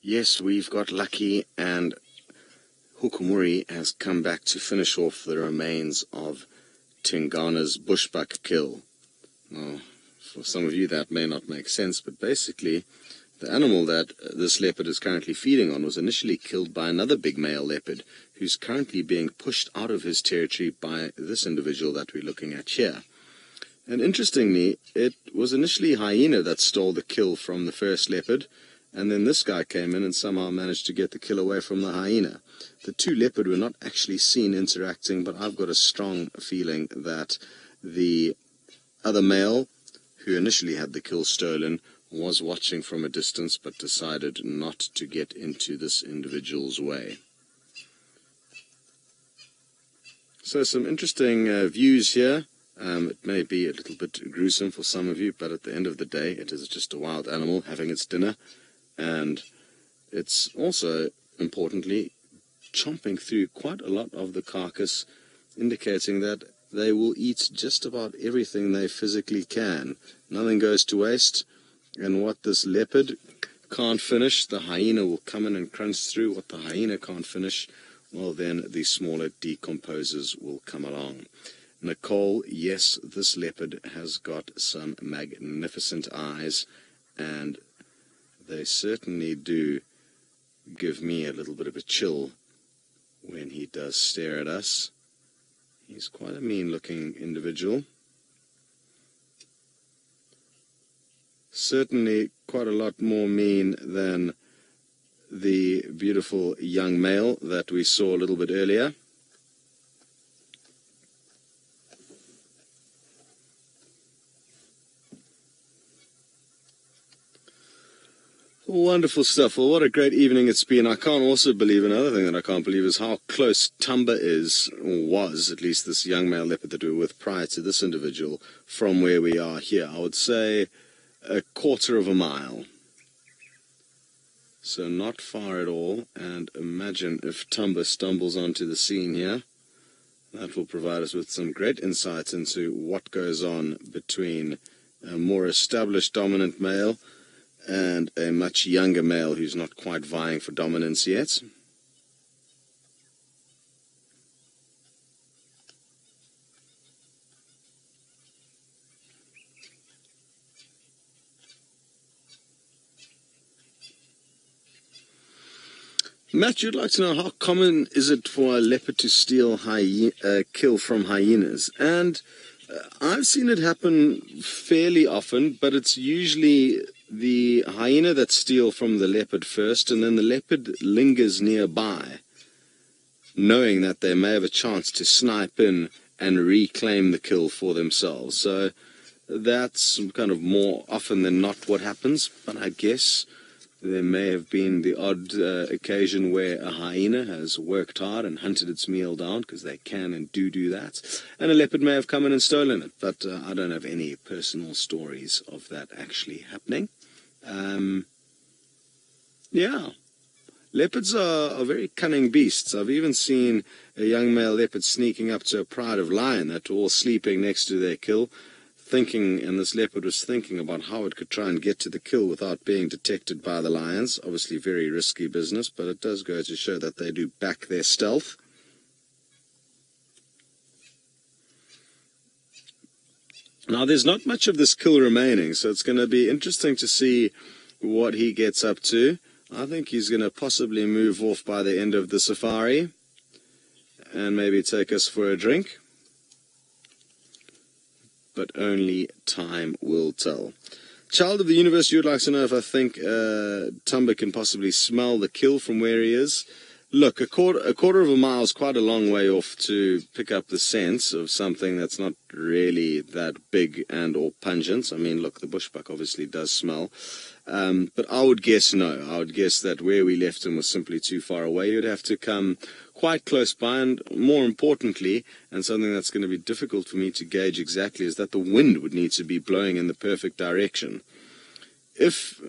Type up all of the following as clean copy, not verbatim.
Yes, we've got lucky, and Hukumuri has come back to finish off the remains of Tingana's bushbuck kill. Now, for some of you that may not make sense, but basically the animal that this leopard is currently feeding on was initially killed by another big male leopard who's currently being pushed out of his territory by this individual that we're looking at here. And interestingly, it was initially hyena that stole the kill from the first leopard, and then this guy came in and somehow managed to get the kill away from the hyena. The two leopard were not actually seen interacting, but I've got a strong feeling that the other male, who initially had the kill stolen, was watching from a distance but decided not to get into this individual's way. So some interesting views here. It may be a little bit gruesome for some of you, but at the end of the day, it is just a wild animal having its dinner. And it's also, importantly, chomping through quite a lot of the carcass, indicating that they will eat just about everything they physically can. Nothing goes to waste, and what this leopard can't finish, the hyena will come in and crunch through. What the hyena can't finish, well, then the smaller decomposers will come along. Nicole, yes, this leopard has got some magnificent eyes, and they certainly do give me a little bit of a chill when he does stare at us. He's quite a mean-looking individual. Certainly quite a lot more mean than the beautiful young male that we saw a little bit earlier. Wonderful stuff. Well, what a great evening it's been. I can't also believe, another thing that I can't believe is how close Tumba is, or was, at least this young male leopard that we were with prior to this individual, from where we are here. I would say a quarter of a mile. So not far at all. And imagine if Tumba stumbles onto the scene here. That will provide us with some great insight into what goes on between a more established dominant male and a much younger male who's not quite vying for dominance yet. Matt, you'd like to know how common is it for a leopard to steal kill from hyenas? And I've seen it happen fairly often, but it's usually the hyena that steals from the leopard first, and then the leopard lingers nearby, knowing that they may have a chance to snipe in and reclaim the kill for themselves. So that's kind of more often than not what happens, but I guess there may have been the odd occasion where a hyena has worked hard and hunted its meal down, because they can and do that, and a leopard may have come in and stolen it, but I don't have any personal stories of that actually happening. Yeah, leopards are very cunning beasts. I've even seen a young male leopard sneaking up to a pride of lion that were all sleeping next to their kill, and this leopard was thinking about how it could try and get to the kill without being detected by the lions. Obviously very risky business, but it does go to show that they do back their stealth. Now, there's not much of this kill remaining, so it's going to be interesting to see what he gets up to. I think he's going to possibly move off by the end of the safari and maybe take us for a drink. But only time will tell. Child of the Universe, you would like to know if I think Tumba can possibly smell the kill from where he is. Look, a quarter of a mile is quite a long way off to pick up the sense of something that's not really that big and or pungent. I mean, look, the bushbuck obviously does smell. But I would guess no. I would guess that where we left him was simply too far away. You'd have to come quite close by, and more importantly, and something that's going to be difficult for me to gauge exactly, is that the wind would need to be blowing in the perfect direction. If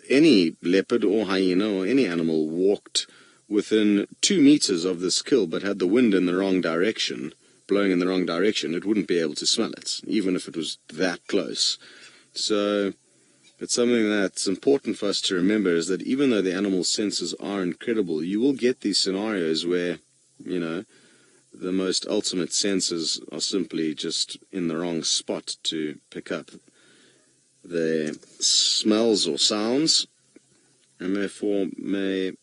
any leopard or hyena or any animal walked within 2 meters of this kill but had the wind in the wrong direction, blowing in the wrong direction, it wouldn't be able to smell it, even if it was that close. So But something that's important for us to remember is that even though the animal's senses are incredible, you will get these scenarios where, you know, the most ultimate senses are simply just in the wrong spot to pick up their smells or sounds, and therefore may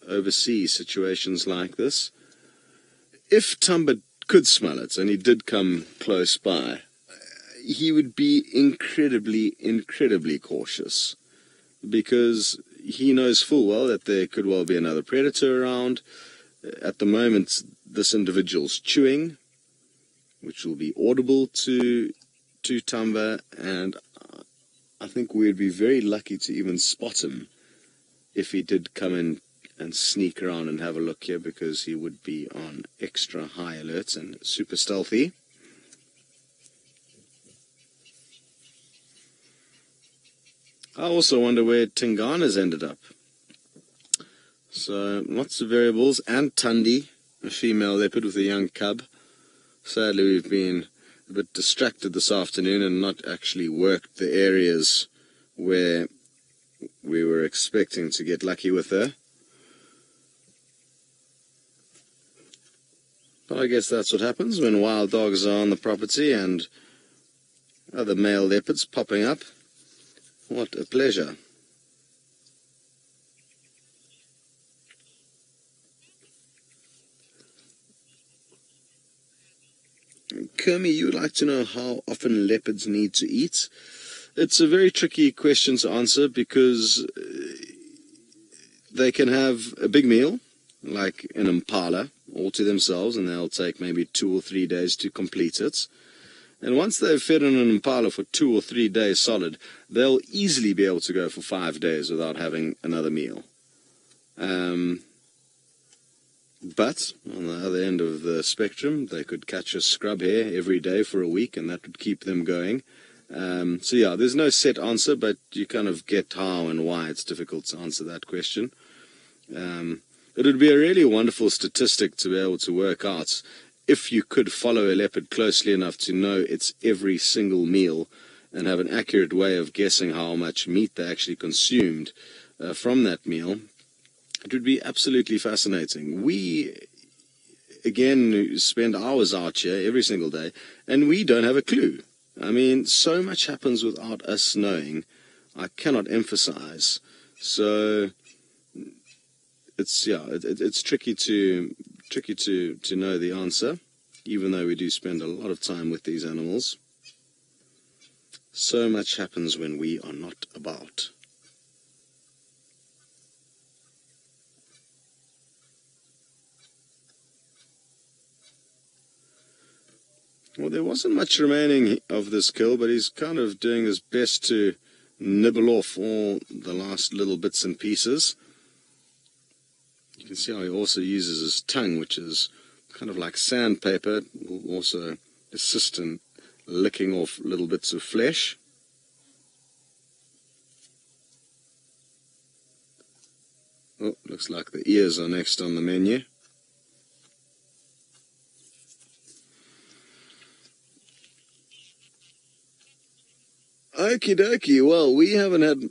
oversee situations like this. If Tumba could smell it, and he did come close by, he would be incredibly cautious, because he knows full well that there could well be another predator around. At the moment, this individual's chewing, which will be audible to Tumba, and I think we'd be very lucky to even spot him if he did come in and sneak around and have a look here, because he would be on extra high alert and super stealthy. I also wonder where Tingana's ended up. So, lots of variables. And Tundi, a female leopard with a young cub. Sadly, we've been a bit distracted this afternoon and not actually worked the areas where we were expecting to get lucky with her. But I guess that's what happens when wild dogs are on the property and other male leopards popping up. What a pleasure. Kermie, you would like to know how often leopards need to eat? It's a very tricky question to answer, because they can have a big meal, like an impala, all to themselves, and they'll take maybe 2 or 3 days to complete it. And once they've fed on an impala for 2 or 3 days solid, they'll easily be able to go for 5 days without having another meal. But on the other end of the spectrum, they could catch a scrub hare every day for a week, and that would keep them going. So yeah, there's no set answer, but you kind of get how and why it's difficult to answer that question. It would be a really wonderful statistic to be able to work out if you could follow a leopard closely enough to know its every single meal and have an accurate way of guessing how much meat they actually consumed from that meal. It would be absolutely fascinating. We, again, spend hours out here every single day, and we don't have a clue. I mean, so much happens without us knowing. I cannot emphasize. So it's tricky to know the answer, even though we do spend a lot of time with these animals. So much happens when we are not about. Well, there wasn't much remaining of this kill, but he's kind of doing his best to nibble off all the last little bits and pieces. You can see how he also uses his tongue, which is kind of like sandpaper. It will also assist in licking off little bits of flesh. Oh, looks like the ears are next on the menu. Okie dokie, well, we haven't had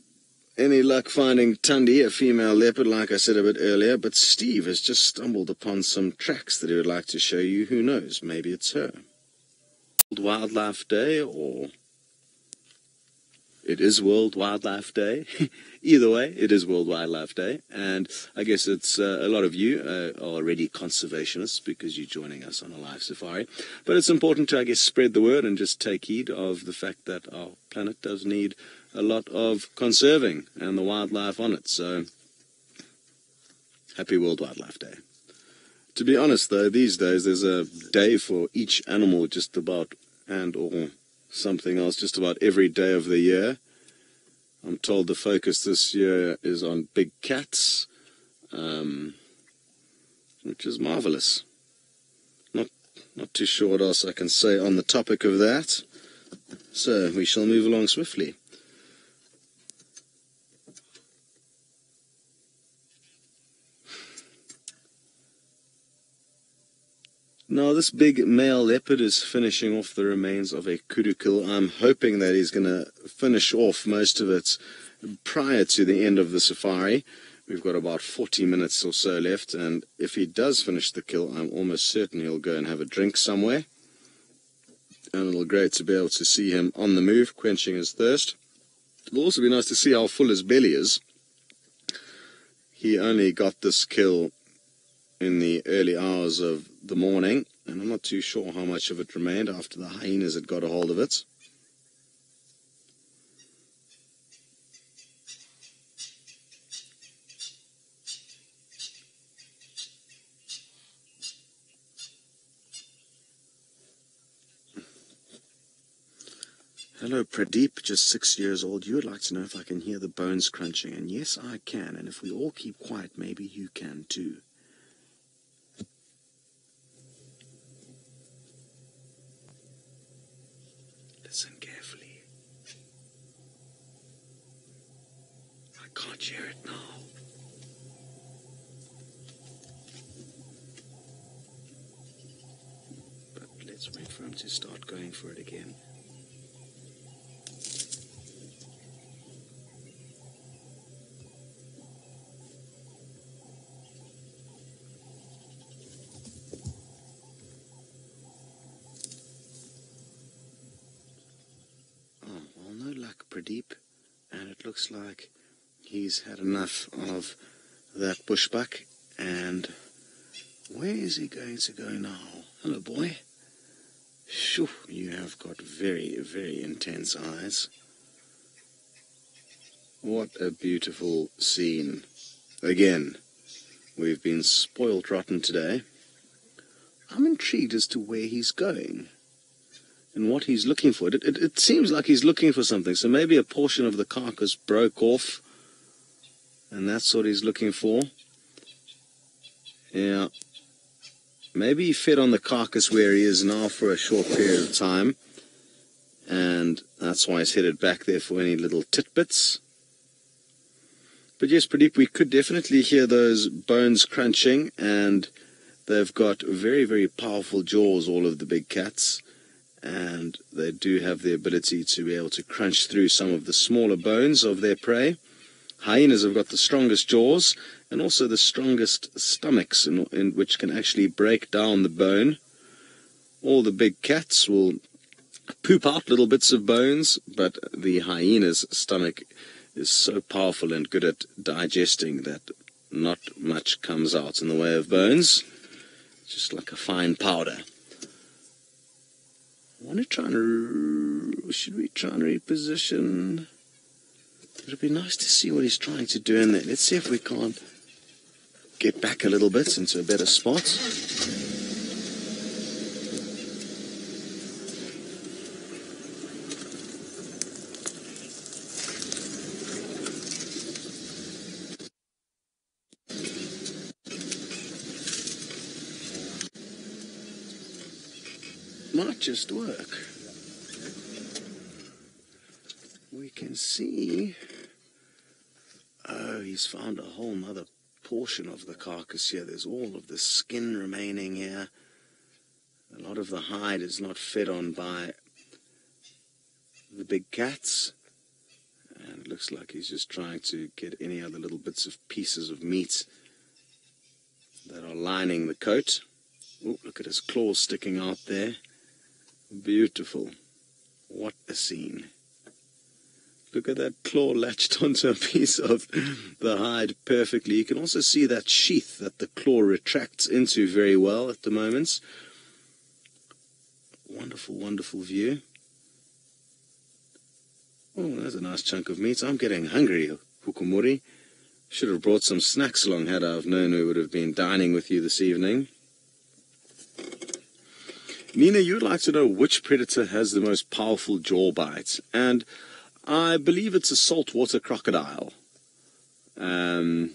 any luck finding Tundi, a female leopard, like I said a bit earlier, but Steve has just stumbled upon some tracks that he would like to show you. Who knows, maybe it's her. World Wildlife Day, or it is World Wildlife Day. Either way, it is World Wildlife Day, and I guess it's a lot of you are already conservationists because you're joining us on a live safari. But it's important to, I guess, spread the word and just take heed of the fact that our planet does need a lot of conserving and the wildlife on it. So, happy World Wildlife Day. To be honest, though, these days there's a day for each animal just about, and or something else just about every day of the year. I'm told the focus this year is on big cats, which is marvelous. Not too sure what else I can say on the topic of that, so we shall move along swiftly. Now this big male leopard is finishing off the remains of a kudu kill. I'm hoping that he's going to finish off most of it prior to the end of the safari. We've got about 40 minutes or so left, and if he does finish the kill, I'm almost certain he'll go and have a drink somewhere. And it'll be great to be able to see him on the move, quenching his thirst. It'll also be nice to see how full his belly is. He only got this kill in the early hours of the morning, and I'm not too sure how much of it remained after the hyenas had got a hold of it. Hello Pradeep, just 6 years old. You would like to know if I can hear the bones crunching, and yes I can, and if we all keep quiet maybe you can too. Listen carefully. I can't hear it now. But let's wait for him to start going for it again. Pradeep, and it looks like he's had enough of that bushbuck. And where is he going to go now? Hello boy. Shoo, you have got very, very intense eyes. What a beautiful scene. Again, we've been spoilt rotten today. I'm intrigued as to where he's going and what he's looking for. It seems like he's looking for something, so maybe a portion of the carcass broke off, and that's what he's looking for. Yeah. Maybe he fed on the carcass where he is now for a short period of time, and that's why he's headed back there for any little titbits. But yes, Pradeep, we could definitely hear those bones crunching, and they've got very, very powerful jaws, all of the big cats. And they do have the ability to be able to crunch through some of the smaller bones of their prey. Hyenas have got the strongest jaws and also the strongest stomachs, in which can actually break down the bone. All the big cats will poop out little bits of bones, but the hyena's stomach is so powerful and good at digesting that not much comes out in the way of bones, just like a fine powder. I want to try and... should we try and reposition? It would be nice to see what he's trying to do in there. Let's see if we can't get back a little bit into a better spot. Might just work. We can see... oh, he's found a whole nother portion of the carcass here. There's all of the skin remaining here. A lot of the hide is not fed on by the big cats. And it looks like he's just trying to get any other little bits of pieces of meat that are lining the coat. Oh, look at his claws sticking out there. Beautiful. What a scene. Look at that claw latched onto a piece of the hide perfectly. You can also see that sheath that the claw retracts into very well at the moment. Wonderful, wonderful view. Oh, there's a nice chunk of meat. I'm getting hungry, Hukumuri. Should have brought some snacks along had I have known we would have been dining with you this evening. Nina, you'd like to know which predator has the most powerful jaw bite, and I believe it's a saltwater crocodile. And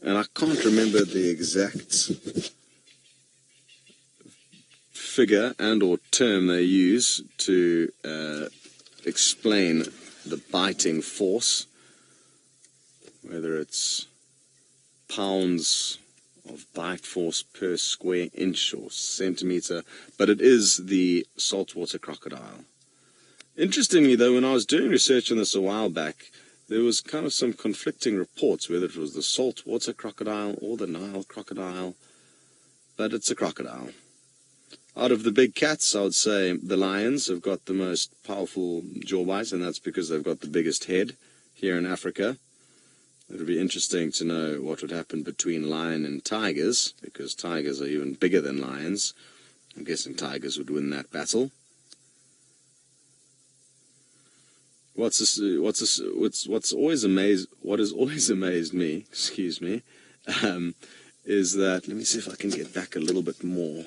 I can't remember the exact figure and or term they use to explain the biting force, whether it's pounds of bite force per square inch or centimeter, but it is the saltwater crocodile. Interestingly though, when I was doing research on this a while back, there was kind of some conflicting reports whether it was the saltwater crocodile or the Nile crocodile, but it's a crocodile. Out of the big cats, I would say the lions have got the most powerful jaw bite, and that's because they've got the biggest head here in Africa. It would be interesting to know what would happen between lion and tigers, because tigers are even bigger than lions. I'm guessing tigers would win that battle. What has always amazed me, is that, let me see if I can get back a little bit more.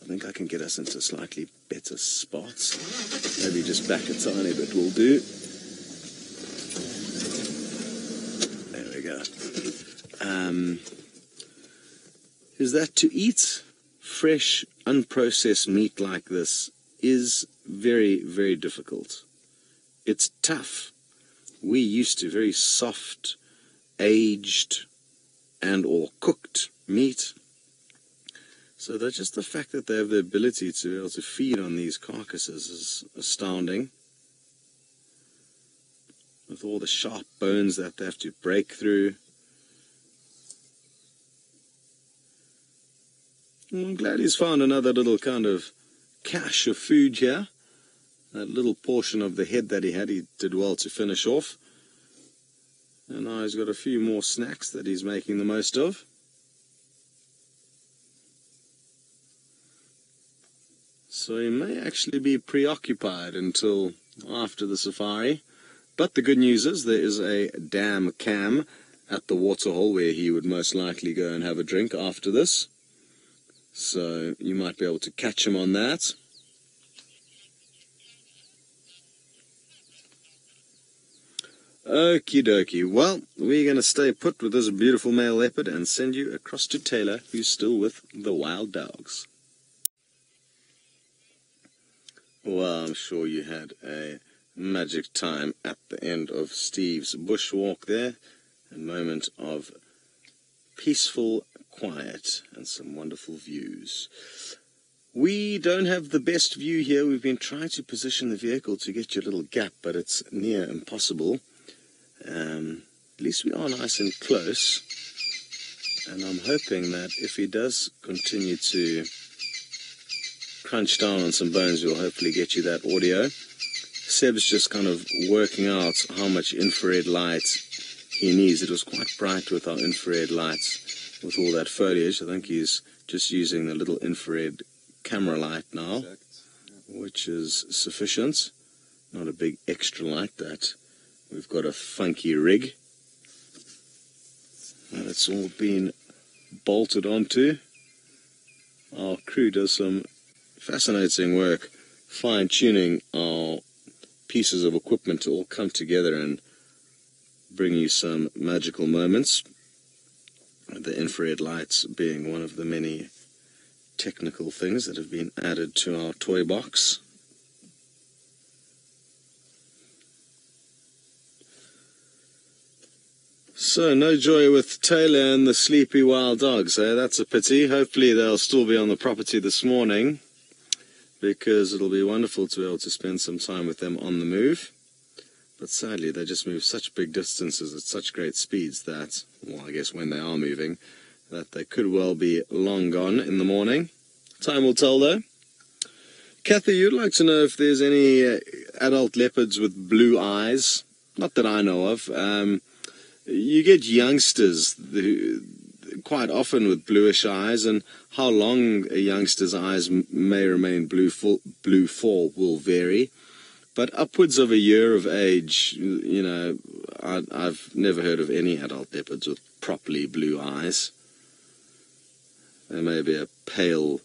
I think I can get us into slightly better spots. Maybe just back a tiny bit will do. There we go. Is that to eat fresh, unprocessed meat like this is very, very difficult. It's tough. We used to very soft, aged, and or cooked meat. So that just the fact that they have the ability to be able to feed on these carcasses is astounding. With all the sharp bones that they have to break through. I'm glad he's found another little kind of cache of food here. That little portion of the head that he had, he did well to finish off. And now he's got a few more snacks that he's making the most of. So he may actually be preoccupied until after the safari. But the good news is there is a dam cam at the waterhole where he would most likely go and have a drink after this. So you might be able to catch him on that. Okie dokie. Well, we're going to stay put with this beautiful male leopard and send you across to Taylor, who's still with the wild dogs. Well, I'm sure you had a magic time at the end of Steve's bushwalk there. A moment of peaceful quiet and some wonderful views. We don't have the best view here. We've been trying to position the vehicle to get you a little gap, but it's near impossible. At least we are nice and close, and I'm hoping that if he does continue to crunch down on some bones, we'll hopefully get you that audio. Seb's just kind of working out how much infrared light he needs. It was quite bright with our infrared lights with all that foliage. I think he's just using the little infrared camera light now, which is sufficient. Not a big extra light that we've got a funky rig. And it's all been bolted onto. Our crew does some fascinating work fine-tuning our pieces of equipment to all come together and bring you some magical moments. The infrared lights being one of the many technical things that have been added to our toy box. So, no joy with Taylor and the sleepy wild dogs, eh? That's a pity. Hopefully they'll still be on the property this morning, because it'll be wonderful to be able to spend some time with them on the move. But sadly, they just move such big distances at such great speeds that, well, I guess when they are moving, that they could well be long gone in the morning. Time will tell, though. Kathy, you'd like to know if there's any adult leopards with blue eyes? Not that I know of. You get youngsters who, quite often with bluish eyes, and how long a youngster's eyes may remain blue for will vary. But upwards of a year of age, you know, I've never heard of any adult leopards with properly blue eyes. There may be a pale,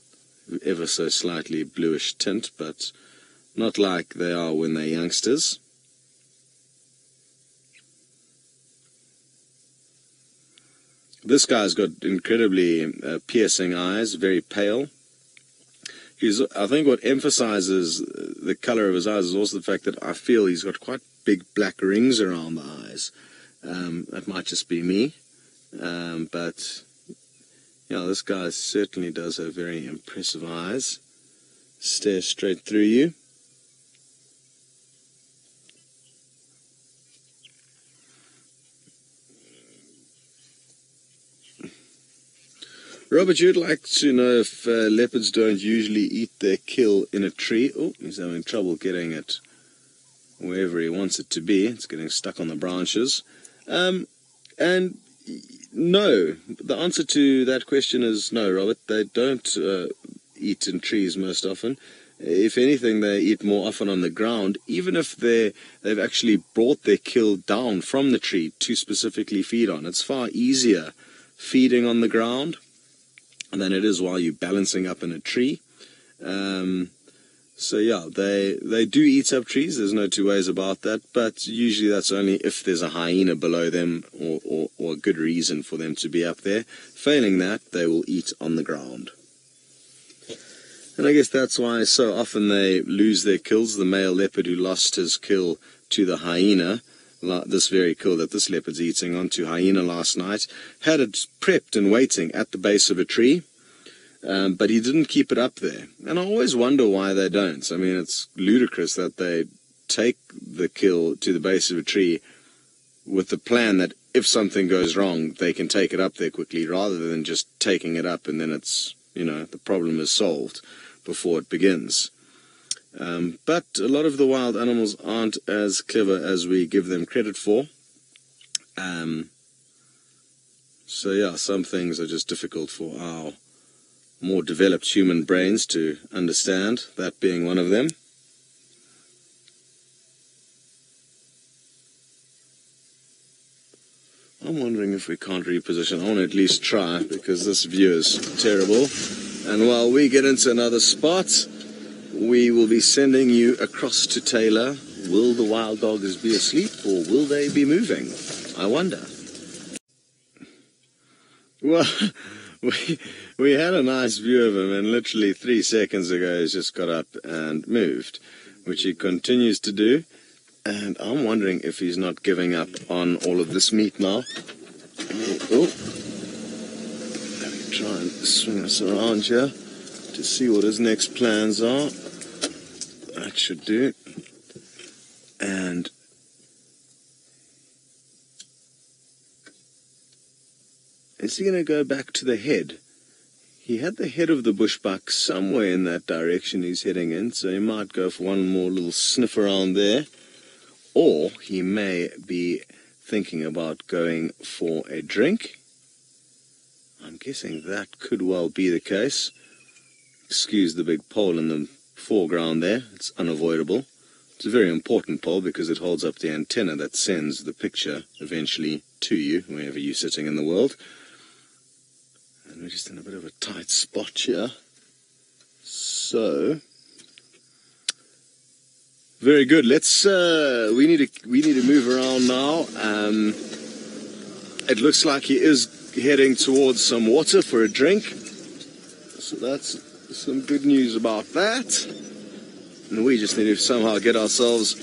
ever so slightly bluish tint, but not like they are when they're youngsters. This guy's got incredibly piercing eyes, very pale. I think what emphasizes the color of his eyes is also the fact that I feel he's got quite big black rings around the eyes. That might just be me, but Yeah, this guy certainly does have very impressive eyes. Stare straight through you. Robert, you'd like to know if leopards don't usually eat their kill in a tree. Oh, he's having trouble getting it wherever he wants it to be. It's getting stuck on the branches. And no, the answer to that question is no, Robert. They don't eat in trees most often. If anything, they eat more often on the ground, even if they've actually brought their kill down from the tree to specifically feed on. It's far easier feeding on the ground than it is while you're balancing up in a tree. So yeah, they do eat up trees, there's no two ways about that, but usually that's only if there's a hyena below them or a good reason for them to be up there. Failing that, they will eat on the ground. And I guess that's why so often they lose their kills. The male leopard who lost his kill to the hyena, this very kill that this leopard's eating onto hyena last night, had it prepped and waiting at the base of a tree. But he didn't keep it up there. And I always wonder why they don't. I mean, it's ludicrous that they take the kill to the base of a tree with the plan that if something goes wrong, they can take it up there quickly, rather than just taking it up and then it's, the problem is solved before it begins. But a lot of the wild animals aren't as clever as we give them credit for. So yeah, some things are just difficult for our more developed human brains to understand, that being one of them. I'm wondering if we can't reposition. I want to at least try, because this view is terrible. And while we get into another spot, we will be sending you across to Taylor. Will the wild dogs be asleep, or will they be moving? I wonder. Well, we had a nice view of him, and literally 3 seconds ago he's just got up and moved, which he continues to do. And I'm wondering if he's not giving up on all of this meat now. Oh, let me try and swing us around here to see what his next plans are. That should do. And is he going to go back to the head? He had the head of the bushbuck somewhere in that direction he's heading in, so he might go for one more little sniff around there. Or he may be thinking about going for a drink. I'm guessing that could well be the case. Excuse the big pole in the foreground there. It's unavoidable. It's a very important pole because it holds up the antenna that sends the picture eventually to you, wherever you're sitting in the world. And we're just in a bit of a tight spot here. So very good. Let's we need to move around now. It looks like he is heading towards some water for a drink. So that's some good news about that. And we just need to somehow get ourselves,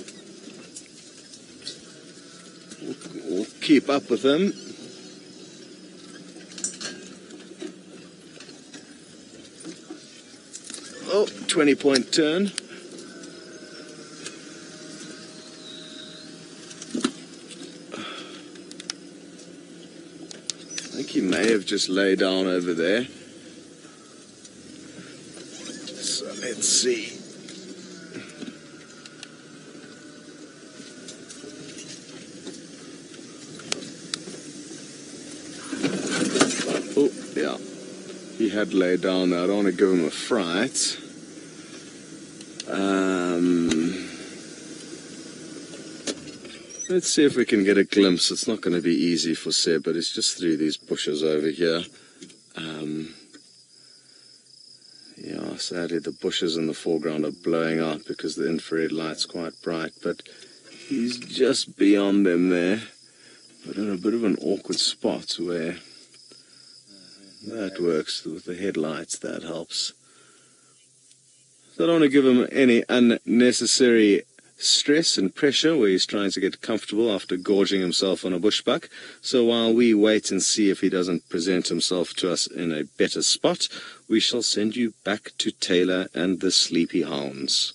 or keep up with him. Oh, 20-point turn. I think he may have just laid down over there. So let's see. Oh, yeah. He had laid down there. I don't want to give him a fright. Let's see if we can get a glimpse. It's not going to be easy for Seb, but it's just through these bushes over here. Yeah, sadly the bushes in the foreground are blowing out because the infrared light's quite bright, but he's just beyond them there, but in a bit of an awkward spot where that works with the headlights. That helps. So I don't want to give him any unnecessary stress and pressure where he's trying to get comfortable after gorging himself on a bushbuck. So while we wait and see if he doesn't present himself to us in a better spot, we shall send you back to Taylor and the sleepy hounds.